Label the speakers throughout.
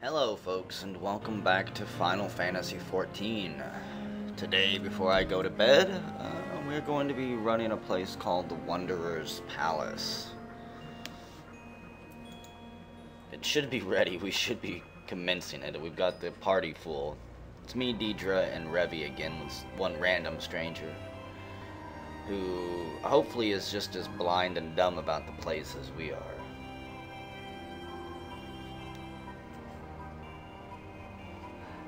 Speaker 1: Hello folks, and welcome back to Final Fantasy XIV. Today, before I go to bed, we're going to be running a place called the Wanderer's Palace. It should be ready, we should be commencing it. We've got the party full. It's me, Deidre, and Revy again with one random stranger, who hopefully is just as blind and dumb about the place as we are.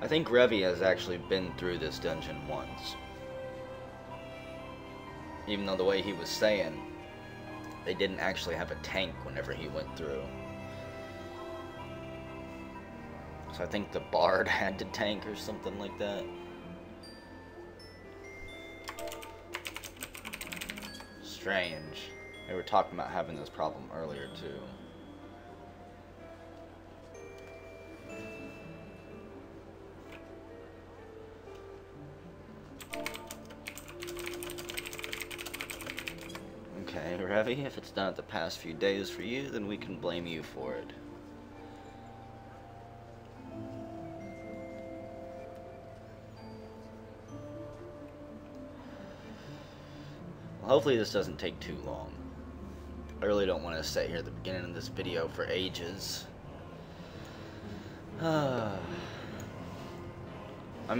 Speaker 1: I think Revy has actually been through this dungeon once. Even though the way he was saying, they didn't actually have a tank whenever he went through. So I think the bard had to tank or something like that. Strange. They were talking about having this problem earlier too. Okay, Revy, if it's not the past few days for you, then we can blame you for it. Well, hopefully this doesn't take too long. I really don't want to sit here at the beginning of this video for ages. I'm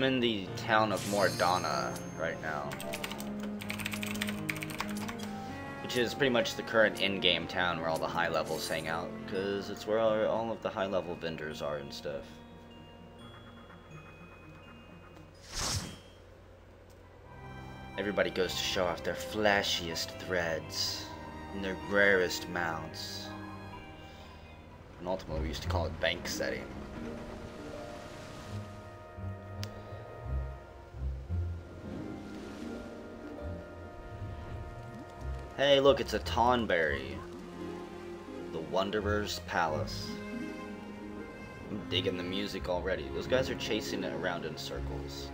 Speaker 1: in the town of Mordana right now, which is pretty much the current in-game town where all the high levels hang out, because it's where all of the high level vendors are and stuff. Everybody goes to show off their flashiest threads and their rarest mounts. And ultimately we used to call it bank setting. Hey, look, it's a tonberry. The Wanderer's Palace. I'm digging the music already. Those guys are chasing it around in circles.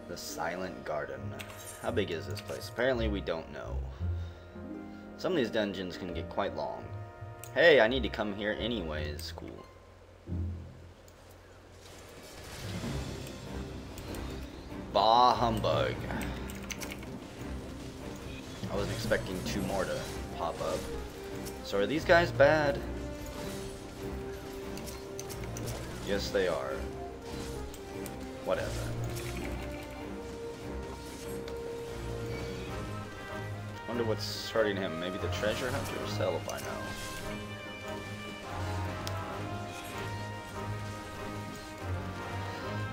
Speaker 1: The Silent Garden. How big is this place? Apparently we don't know. Some of these dungeons can get quite long. Hey, I need to come here anyways. Cool. Bah humbug. I wasn't expecting two more to pop up. So are these guys bad? Yes, they are. Whatever. Wonder what's hurting him. Maybe the treasure hunter or sell by now.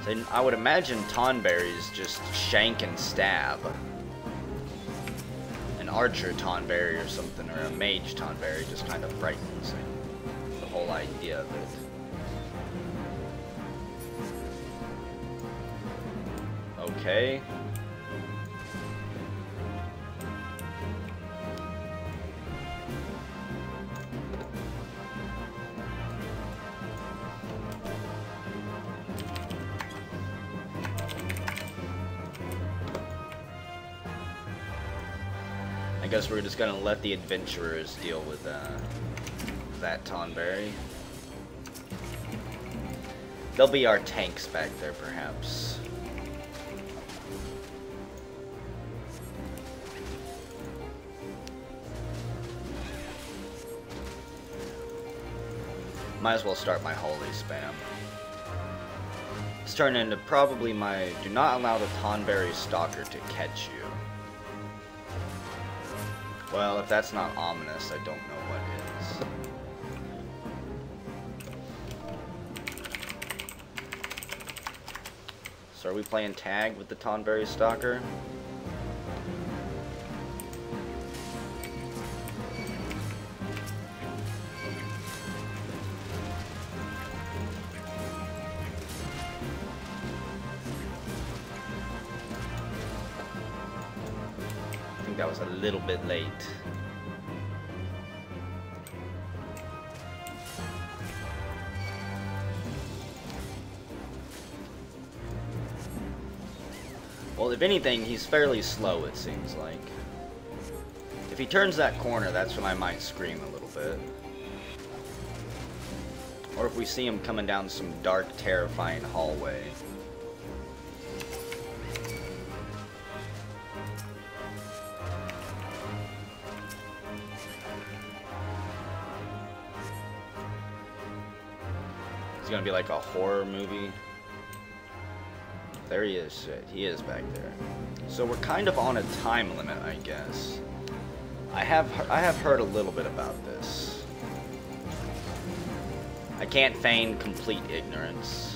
Speaker 1: So I would imagine tonberries just shank and stab. An archer tonberry or something, or a mage tonberry just kind of frightens the whole idea of it. Okay. I guess we're just gonna let the adventurers deal with that tonberry. They'll be our tanks back there, perhaps. Might as well start my holy spam. It's turned into probably my do not allow the tonberry stalker to catch you. Well, if that's not ominous, I don't know what is. So are we playing tag with the tonberry stalker? think that was a little bit late. Well, if anything, he's fairly slow, it seems like. If he turns that corner, that's when I might scream a little bit. Or if we see him coming down some dark, terrifying hallway. It's gonna be like a horror movie. There he is. Shit, he is back there. So we're kind of on a time limit, I guess. I have heard a little bit about this. I can't feign complete ignorance.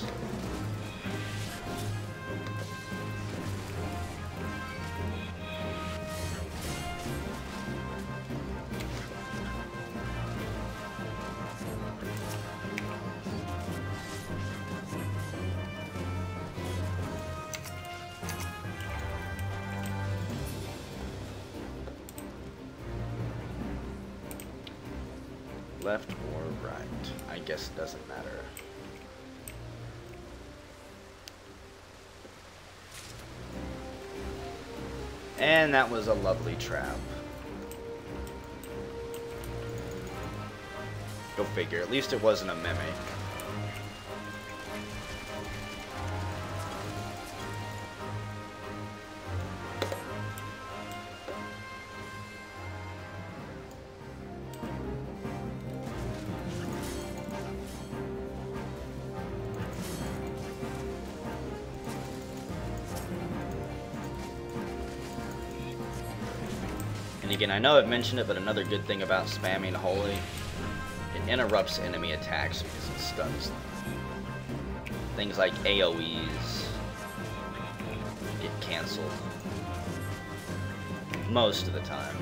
Speaker 1: Left or right? I guess it doesn't matter. And that was a lovely trap. Go figure. At least it wasn't a mimic. And again, I know I've mentioned it, but another good thing about spamming Holy, it interrupts enemy attacks because it stuns them. Things like AoEs get cancelled. Most of the time.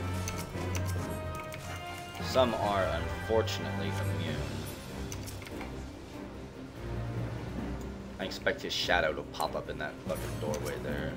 Speaker 1: Some are unfortunately immune. I expect his shadow to pop up in that fucking doorway there.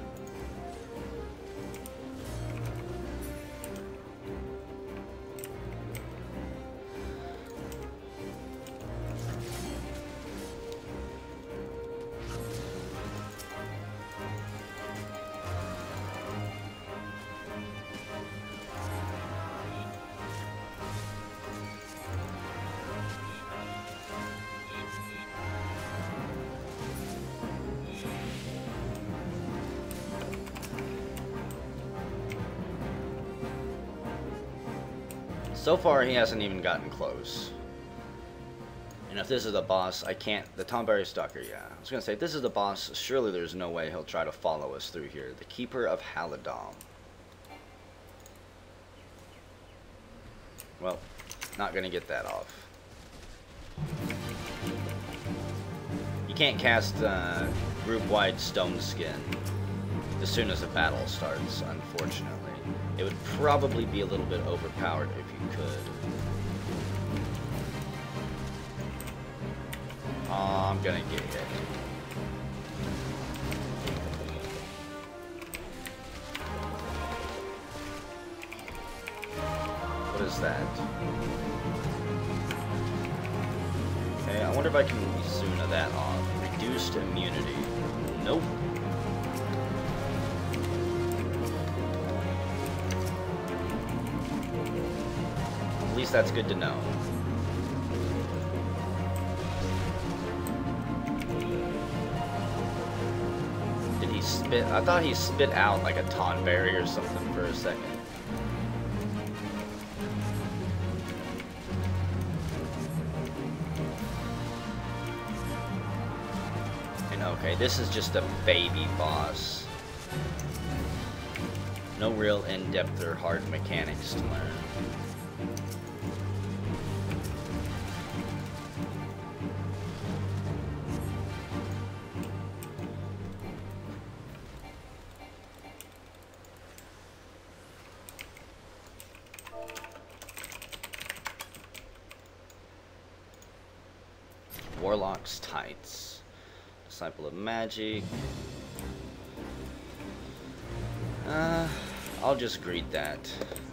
Speaker 1: So far, he hasn't even gotten close. And if this is the boss, I can't... The tonberries stalker, yeah. I was gonna say, if this is the boss, surely there's no way he'll try to follow us through here. The Keeper of Haladom. Well, not gonna get that off. You can't cast group-wide Stone Skin as soon as the battle starts, unfortunately. It would probably be a little bit overpowered if you could. Oh, I'm gonna get hit. What is that? Okay, I wonder if I can Zuna that off. Reduced immunity. Nope. At least that's good to know. Did he spit? I thought he spit out like a tonberry or something for a second. And okay, this is just a baby boss. No real in-depth or hard mechanics to learn. Warlock's Tights. Disciple of Magic. I'll just greet that.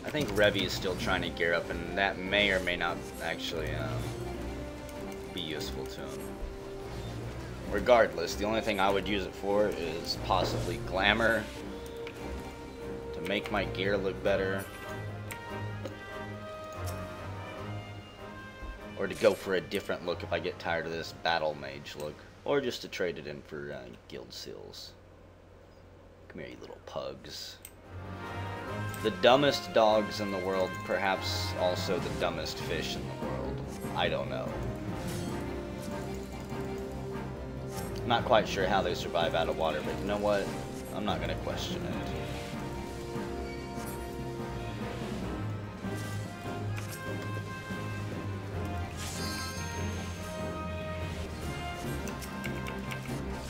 Speaker 1: I think Revy is still trying to gear up, and that may or may not actually be useful to him. Regardless, the only thing I would use it for is possibly glamour, to make my gear look better, or to go for a different look if I get tired of this battle mage look, or just to trade it in for guild seals. Come here, you little pugs. The dumbest dogs in the world, perhaps also the dumbest fish in the world. I don't know. Not quite sure how they survive out of water, but you know what? I'm not gonna question it.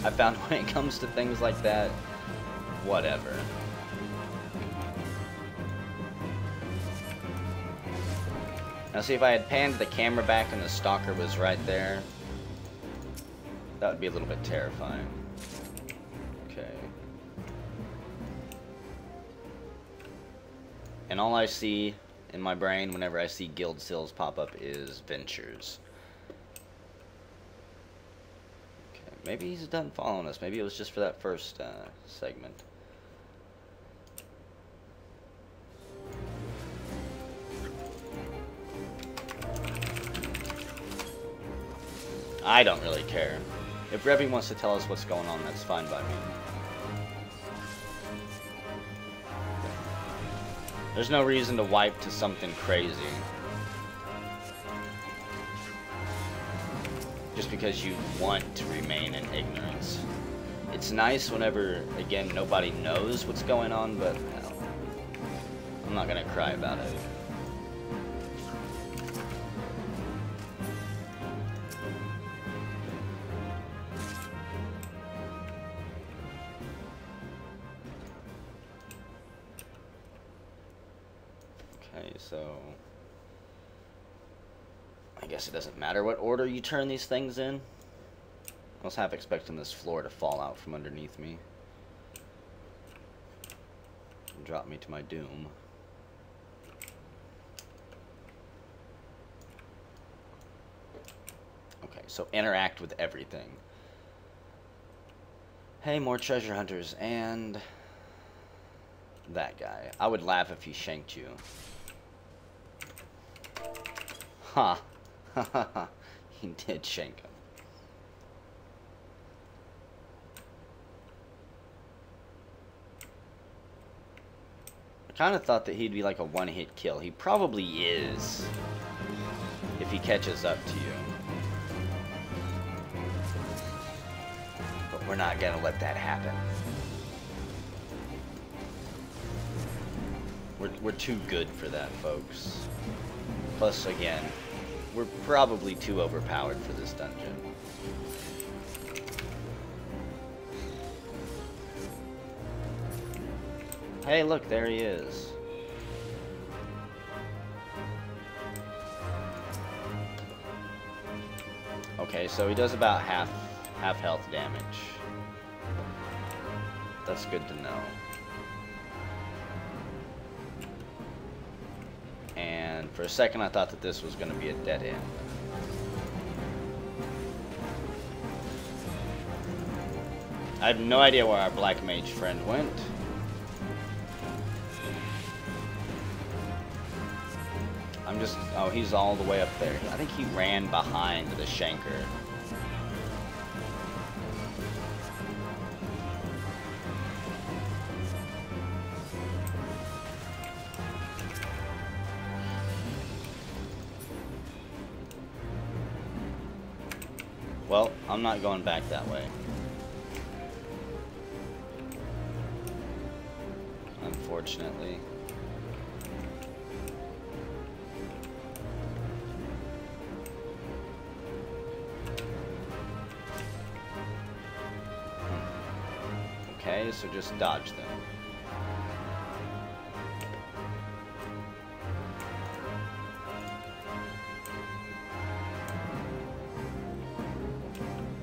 Speaker 1: I found when it comes to things like that, whatever. Now see, if I had panned the camera back and the stalker was right there, that would be a little bit terrifying. Okay. And all I see in my brain whenever I see guild seals pop up is ventures. Okay, maybe he's done following us. Maybe it was just for that first segment. I don't really care. If Revy wants to tell us what's going on, that's fine by me. There's no reason to wipe to something crazy. Just because you want to remain in ignorance. It's nice whenever, again, nobody knows what's going on, but hell, I'm not gonna cry about it. So I guess it doesn't matter what order you turn these things in. I was half expecting this floor to fall out from underneath me and drop me to my doom. Okay, so interact with everything. Hey, more treasure hunters, and that guy. I would laugh if he shanked you. Ha! Ha ha ha. He did shank him. I kind of thought that he'd be like a one-hit kill. He probably is, if he catches up to you. But we're not gonna let that happen. We're too good for that, folks. Plus, again, we're probably too overpowered for this dungeon. Hey, look, there he is. Okay, so he does about half health damage. That's good to know. And for a second I thought that this was going to be a dead end. I have no idea where our black mage friend went. I'm just... oh, he's all the way up there. I think he ran behind the shanker. Well, I'm not going back that way. Unfortunately. Okay, so just dodge them.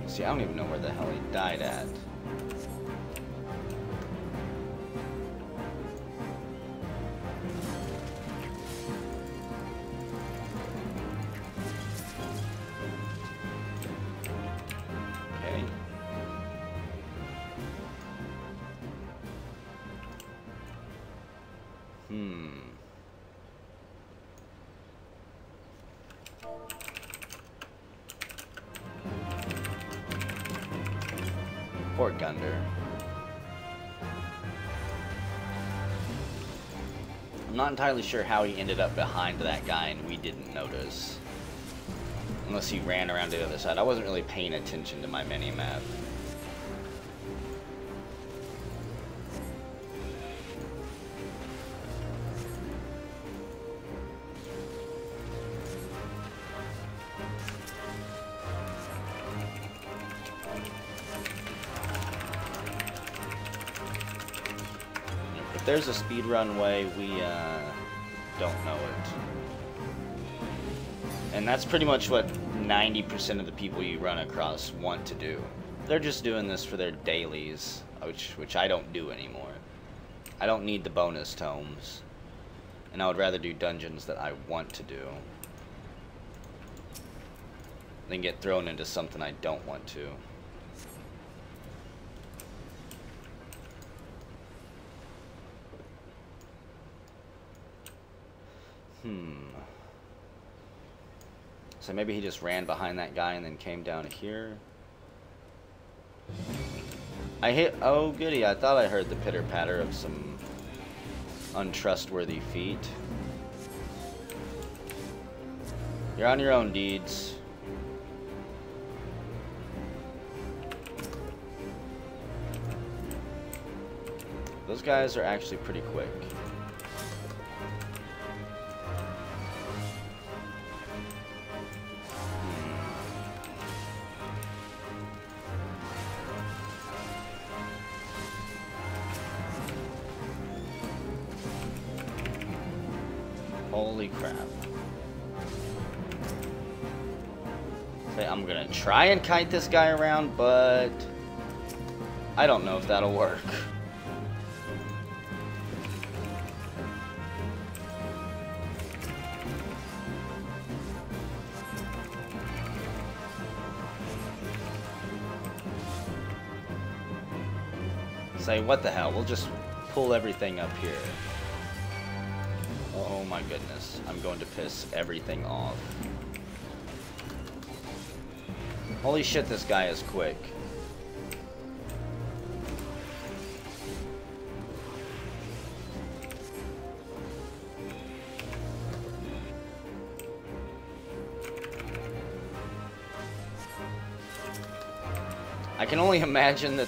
Speaker 1: See, I don't even know where the hell he died at. Poor Gunder. I'm not entirely sure how he ended up behind that guy and we didn't notice. Unless he ran around to the other side. I wasn't really paying attention to my mini-map. If there's a speedrun way, we don't know it. And that's pretty much what 90% of the people you run across want to do. They're just doing this for their dailies, which I don't do anymore. I don't need the bonus tomes. And I would rather do dungeons that I want to do than get thrown into something I don't want to. So maybe he just ran behind that guy and then came down here. Oh goody, I thought I heard the pitter-patter of some untrustworthy feet. You're on your own, Deeds. Those guys are actually pretty quick. Holy crap. Okay, I'm gonna try and kite this guy around, but I don't know if that'll work. Say, what the hell, we'll just pull everything up here. Oh my goodness, I'm going to piss everything off. Holy shit, this guy is quick. I can only imagine that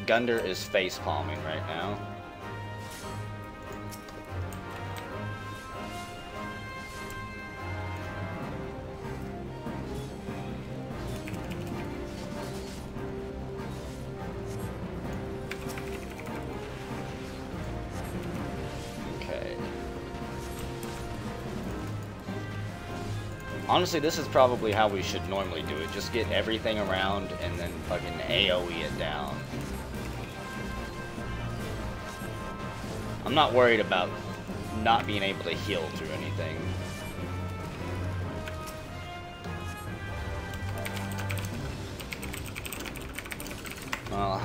Speaker 1: Gunder is face palming right now. Honestly, this is probably how we should normally do it. Just get everything around and then fucking AoE it down. I'm not worried about not being able to heal through anything. Well,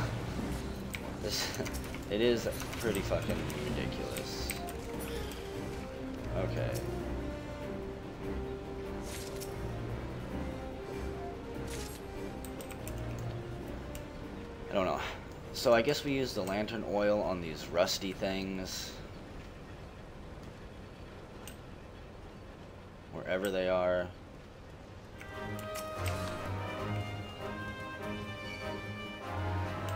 Speaker 1: it is pretty fucking ridiculous. Okay. I don't know. So I guess we use the lantern oil on these rusty things. Wherever they are.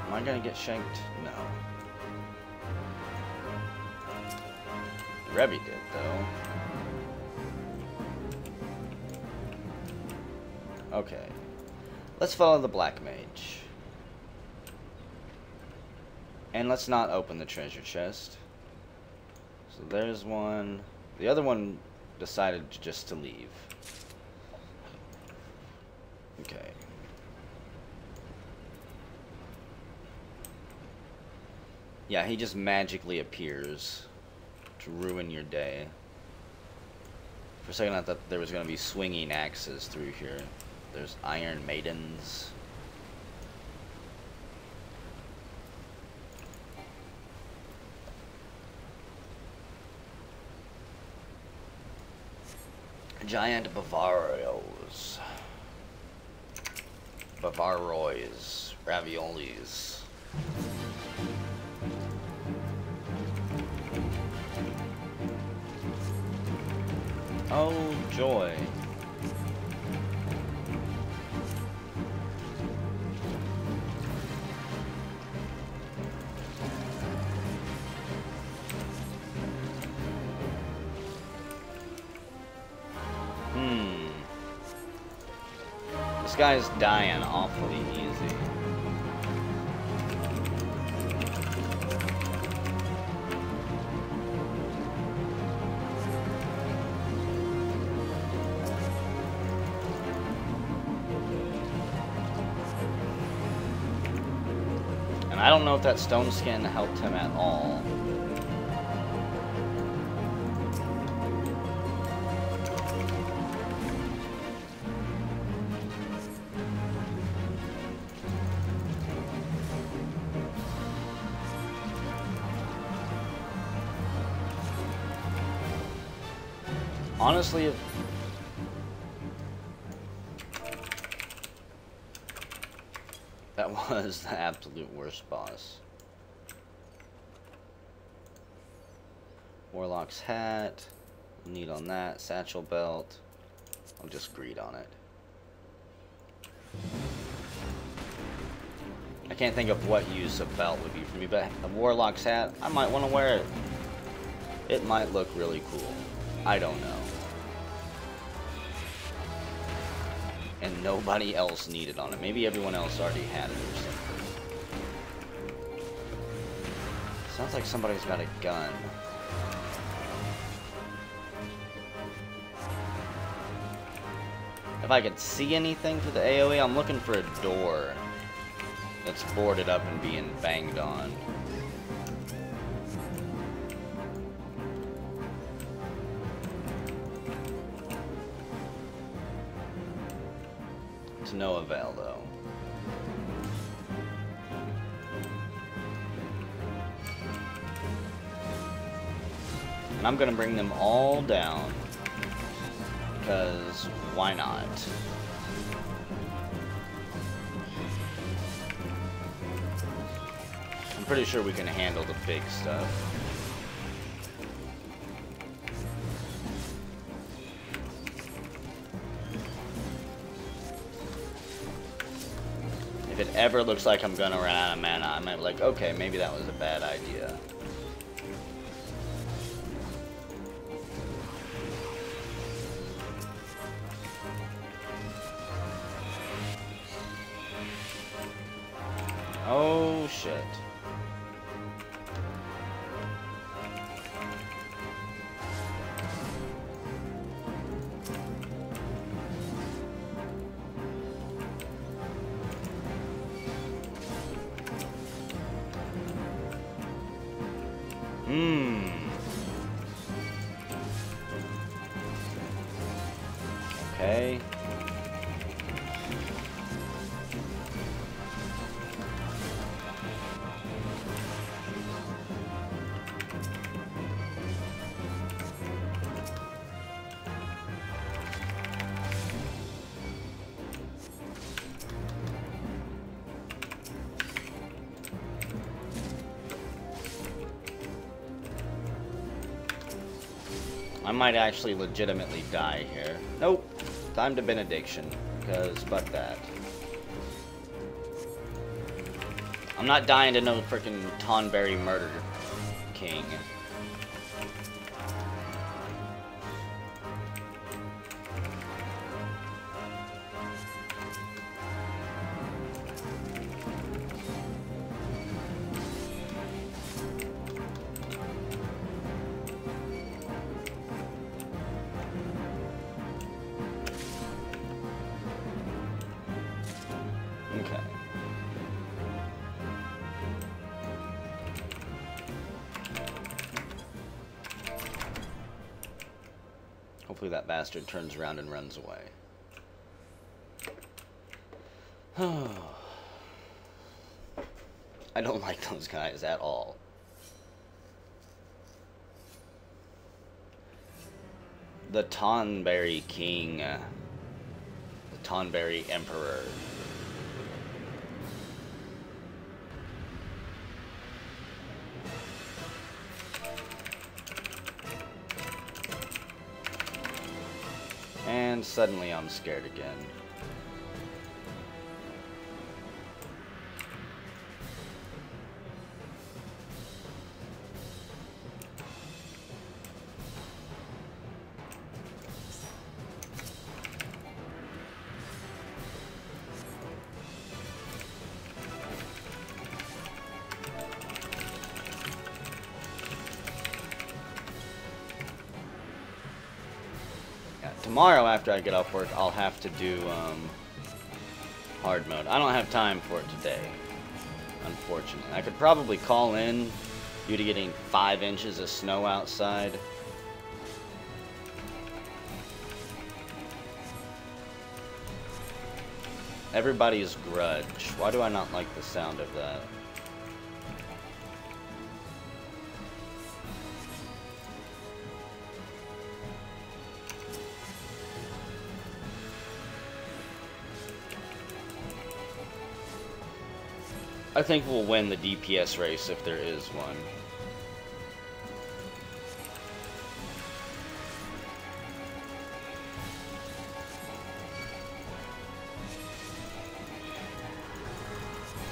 Speaker 1: Am I gonna get shanked? No. Rebby did, though. Okay. Let's follow the Black Mage. And let's not open the treasure chest. So there's one. The other one decided just to leave. Okay. Yeah, he just magically appears to ruin your day. For a second I thought there was going to be swinging axes through here. There's Iron Maidens. Giant Bavarois. Raviolis. Oh, joy. This guy's dying awfully easy. And I don't know if that stone skin helped him at all. Honestly, if that was the absolute worst boss. Warlock's hat. Need on that. Satchel belt. I'll just greed on it. I can't think of what use a belt would be for me, but a Warlock's hat, I might want to wear it. It might look really cool. I don't know. And nobody else needed on it. Maybe everyone else already had it or something. Sounds like somebody's got a gun. If I could see anything through the AoE, I'm looking for a door that's boarded up and being banged on. To no avail, though. And I'm gonna bring them all down, because why not? I'm pretty sure we can handle the big stuff. If it ever looks like I'm gonna run out of mana, I might be like, okay, maybe that was a bad idea. Oh, shit. Okay. I might actually legitimately die here. Nope. Time to benediction, because fuck that. I'm not dying to no freaking Tonberry murder king. Okay. Hopefully that bastard turns around and runs away. I don't like those guys at all. The Tonberry King. The Tonberry Emperor. suddenly I'm scared again. Tomorrow, after I get off work, I'll have to do hard mode. I don't have time for it today, unfortunately. I could probably call in due to getting 5 inches of snow outside. Everybody's grudge. Why do I not like the sound of that? I think we'll win the DPS race if there is one.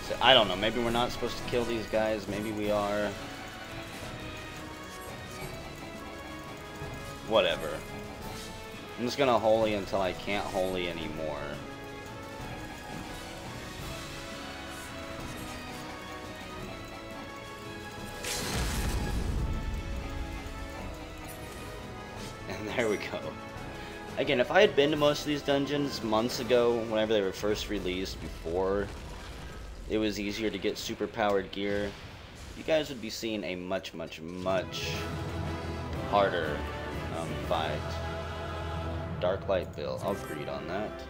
Speaker 1: So, I don't know, maybe we're not supposed to kill these guys, maybe we are. Whatever. I'm just gonna holy until I can't holy anymore. There we go. Again, if I had been to most of these dungeons months ago, whenever they were first released, before it was easier to get super powered gear, you guys would be seeing a much harder fight. Dark Light Bill, I'll agreed on that.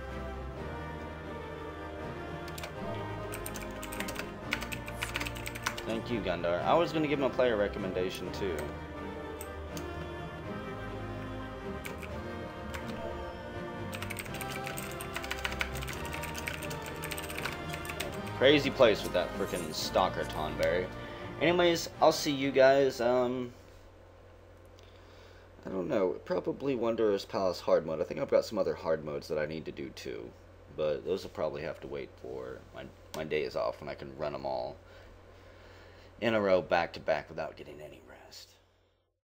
Speaker 1: Thank you, Gundar. I was going to give him a player recommendation too. Crazy place with that freaking stalker tonberry. Anyways, I'll see you guys, I don't know, probably Wanderer's Palace hard mode. I think I've got some other hard modes that I need to do too. But those will probably have to wait for my days off when I can run them all in a row back to back without getting any rest.